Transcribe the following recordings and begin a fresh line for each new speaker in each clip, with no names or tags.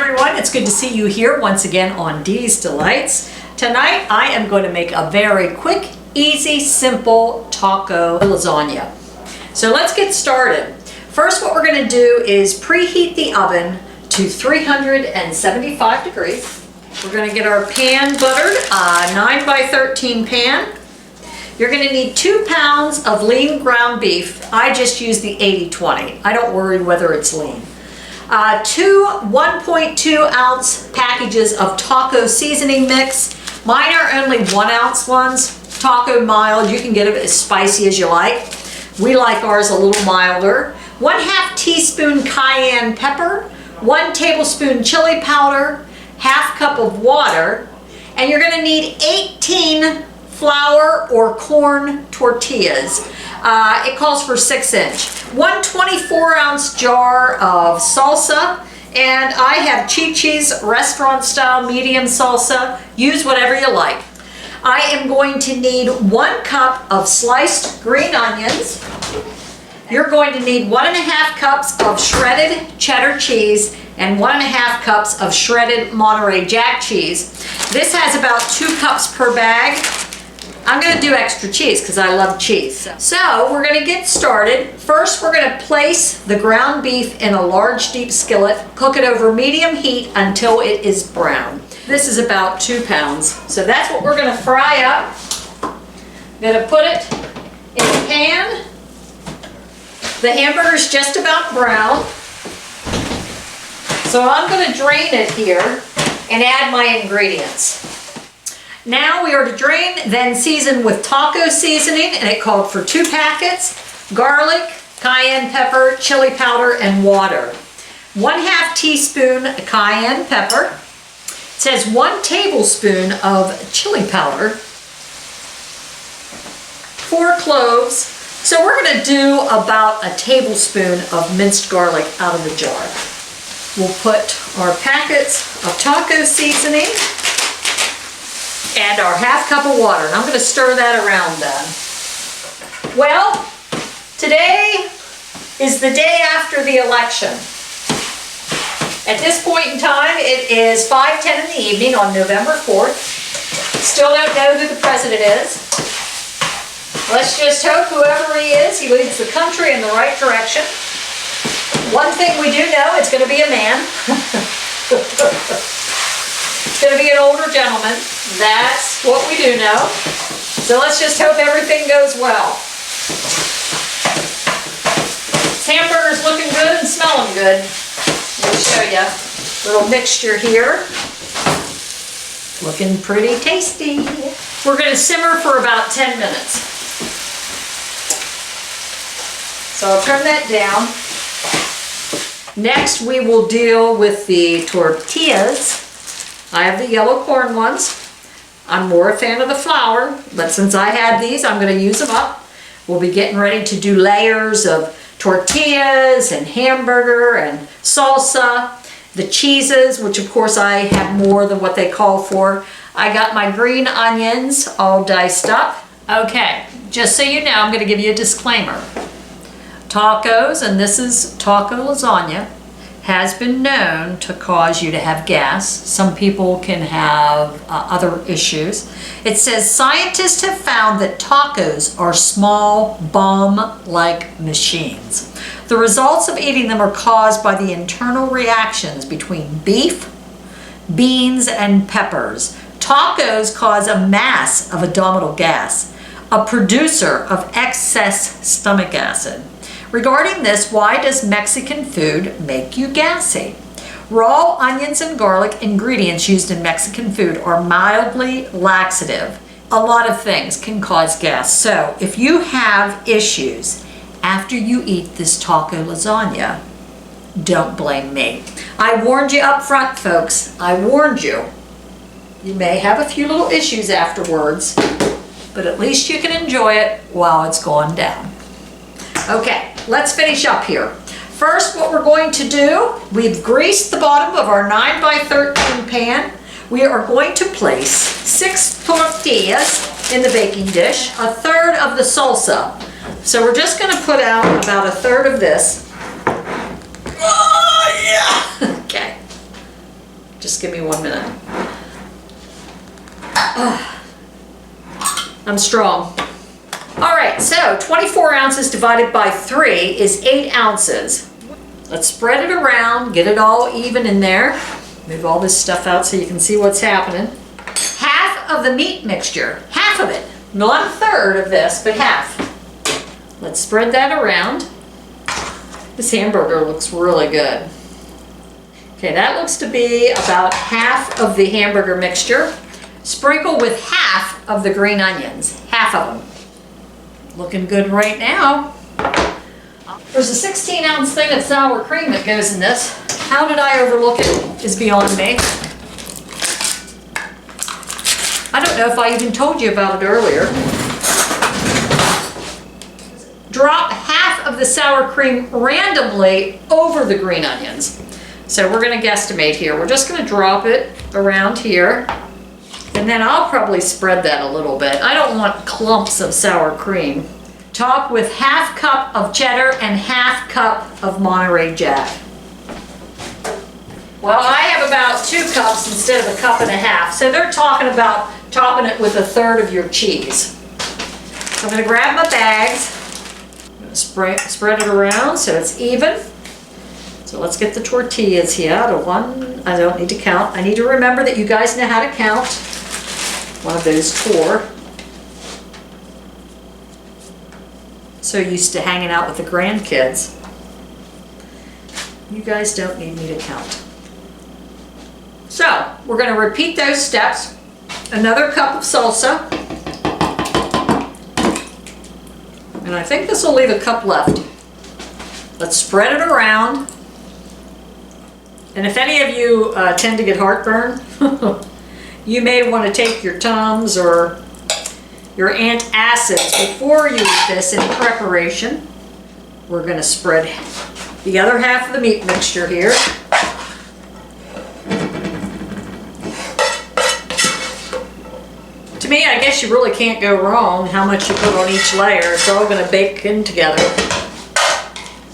everyone, it's good to see you here once again on Dee's Delights. Tonight I am going to make a very quick, easy, simple taco lasagna. So let's get started. First, what we're going to do is preheat the oven to 375 degrees. We're going to get our pan buttered, a 9 by 13 pan. You're going to need 2 pounds of lean ground beef. I just use the 80-20. I don't worry whether it's lean. 2 1.2 ounce packages of taco seasoning mix. Mine are only 1 ounce ones. Taco mild, you can get it as spicy as you like. We like ours a little milder. 1/2 teaspoon cayenne pepper, 1 tablespoon chili powder, 1/2 cup of water, and you're going to need 18 flour or corn tortillas. It calls for 6-inch. 1 24-ounce jar of salsa, and I have Chi-Chi's restaurant style medium salsa. Use whatever you like. I am going to need 1 cup of sliced green onions. You're going to need 1.5 cups of shredded cheddar cheese and 1.5 cups of shredded Monterey Jack cheese. This has about 2 cups per bag. I'm going to do extra cheese because I love cheese. So we're going to get started. First, we're going to place the ground beef in a large deep skillet. Cook it over medium heat until it is brown. This is about 2 pounds. So that's what we're going to fry up. I'm going to put it in a pan. The hamburger's just about brown. So I'm going to drain it here and add my ingredients. Now we are to drain, then season with taco seasoning, and it called for 2 packets, garlic, cayenne pepper, chili powder, and water. 1/2 teaspoon cayenne pepper. It says 1 tablespoon of chili powder, 4 cloves. So we're going to do about a tablespoon of minced garlic out of the jar. We'll put our packets of taco seasoning and our 1/2 cup of water. And I'm going to stir that around then. Well, today is the day after the election. At this point in time, it is 5:10 in the evening on November 4th. Still don't know who the president is. Let's just hope whoever he is, he leads the country in the right direction. One thing we do know, it's going to be a man. It's going to be an older gentleman. That's what we do know. So let's just hope everything goes well. This hamburger's looking good and smelling good. Let me show you. Little mixture here. Looking pretty tasty. We're going to simmer for about 10 minutes. So I'll turn that down. Next we will deal with the tortillas. I have the yellow corn ones. I'm more a fan of the flour, but since I have these, I'm going to use them up. We'll be getting ready to do layers of tortillas and hamburger and salsa. The cheeses, which of course I have more than what they call for. I got my green onions all diced up. Okay, just so you know, I'm going to give you a disclaimer. Tacos, and this is taco lasagna, has been known to cause you to have gas. Some people can have other issues. It says scientists have found that tacos are small bomb-like machines. The results of eating them are caused by the internal reactions between beef, beans, and peppers. Tacos cause a mass of abdominal gas, a producer of excess stomach acid. Regarding this, why does Mexican food make you gassy? Raw onions and garlic ingredients used in Mexican food are mildly laxative. A lot of things can cause gas. So if you have issues after you eat this taco lasagna, don't blame me. I warned you up front, folks. I warned you. You may have a few little issues afterwards, but at least you can enjoy it while it's going down. Okay, let's finish up here. First, what we're going to do, we've greased the bottom of our 9 by 13 pan. We are going to place 6 tortillas in the baking dish, 1/3 of the salsa. So we're just going to put out about 1/3 of this. Oh, yeah! Okay. Just give me 1 minute. I'm strong. All right, so 24 ounces divided by 3 is 8 ounces. Let's spread it around, get it all even in there. Move all this stuff out so you can see what's happening. Half of the meat mixture, half of it. Not a third of this, but half. Let's spread that around. This hamburger looks really good. Okay, that looks to be about half of the hamburger mixture. Sprinkle with half of the green onions, half of them. Looking good right now. There's a 16-ounce thing of sour cream that goes in this. How did I overlook it is beyond me. I don't know if I even told you about it earlier. Drop half of the sour cream randomly over the green onions. So we're going to guesstimate here. We're just going to drop it around here. And then I'll probably spread that a little bit. I don't want clumps of sour cream. Top with half cup of cheddar and half cup of Monterey Jack. Well, I have about 2 cups instead of a cup and a half. So they're talking about topping it with a third of your cheese. So I'm going to grab my bags. I'm going to spread it around so it's even. So let's get the tortillas here. I don't need to count. I need to remember that you guys know how to count. One of those 4. So used to hanging out with the grandkids. You guys don't need me to count. So we're going to repeat those steps. Another cup of salsa. And I think this will leave a cup left. Let's spread it around. And if any of you tend to get heartburn, you may want to take your Tums or your antacids before you eat this in preparation. We're going to spread the other half of the meat mixture here. To me, I guess you really can't go wrong how much you put on each layer. It's all going to bake in together.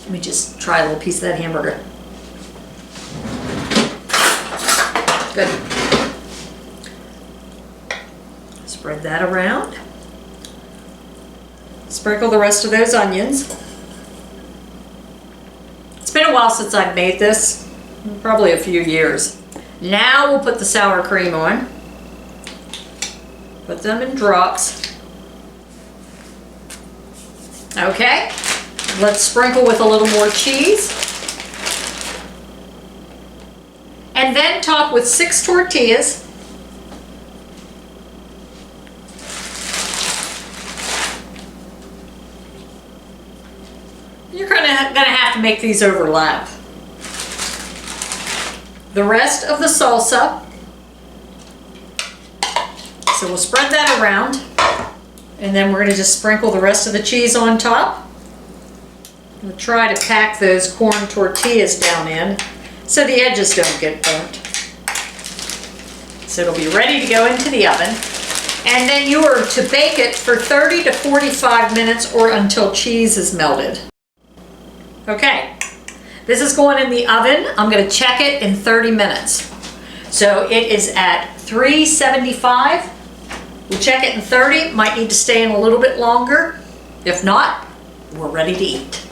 Let me just try a little piece of that hamburger. Good. Spread that around. Sprinkle the rest of those onions. It's been a while since I've made this, probably a few years. Now we'll put the sour cream on. Put them in drops. Okay, let's sprinkle with a little more cheese. And then top with 6 tortillas. You're gonna have to make these overlap. The rest of the salsa. So we'll spread that around. And then we're gonna just sprinkle the rest of the cheese on top. We'll try to pack those corn tortillas down in so the edges don't get burnt. So it'll be ready to go into the oven. And then you are to bake it for 30 to 45 minutes or until cheese is melted. Okay, this is going in the oven. I'm going to check it in 30 minutes. So it is at 375. We'll check it in 30. Might need to stay in a little bit longer. If not, we're ready to eat.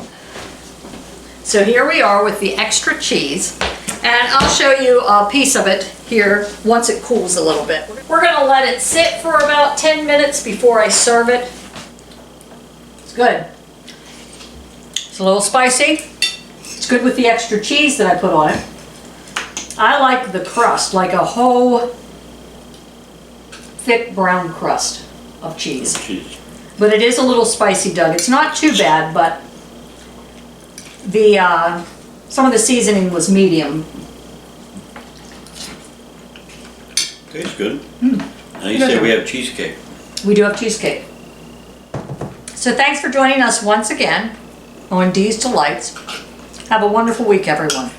So here we are with the extra cheese. And I'll show you a piece of it here once it cools a little bit. We're going to let it sit for about 10 minutes before I serve it. It's good. It's a little spicy. It's good with the extra cheese that I put on it. I like the crust, like a whole thick brown crust of cheese. But it is a little spicy, Doug. It's not too bad, but the some of the seasoning was medium.
Tastes good. And you said we have cheesecake.
We do have cheesecake. So thanks for joining us once again on Dee's Delights. Have a wonderful week, everyone.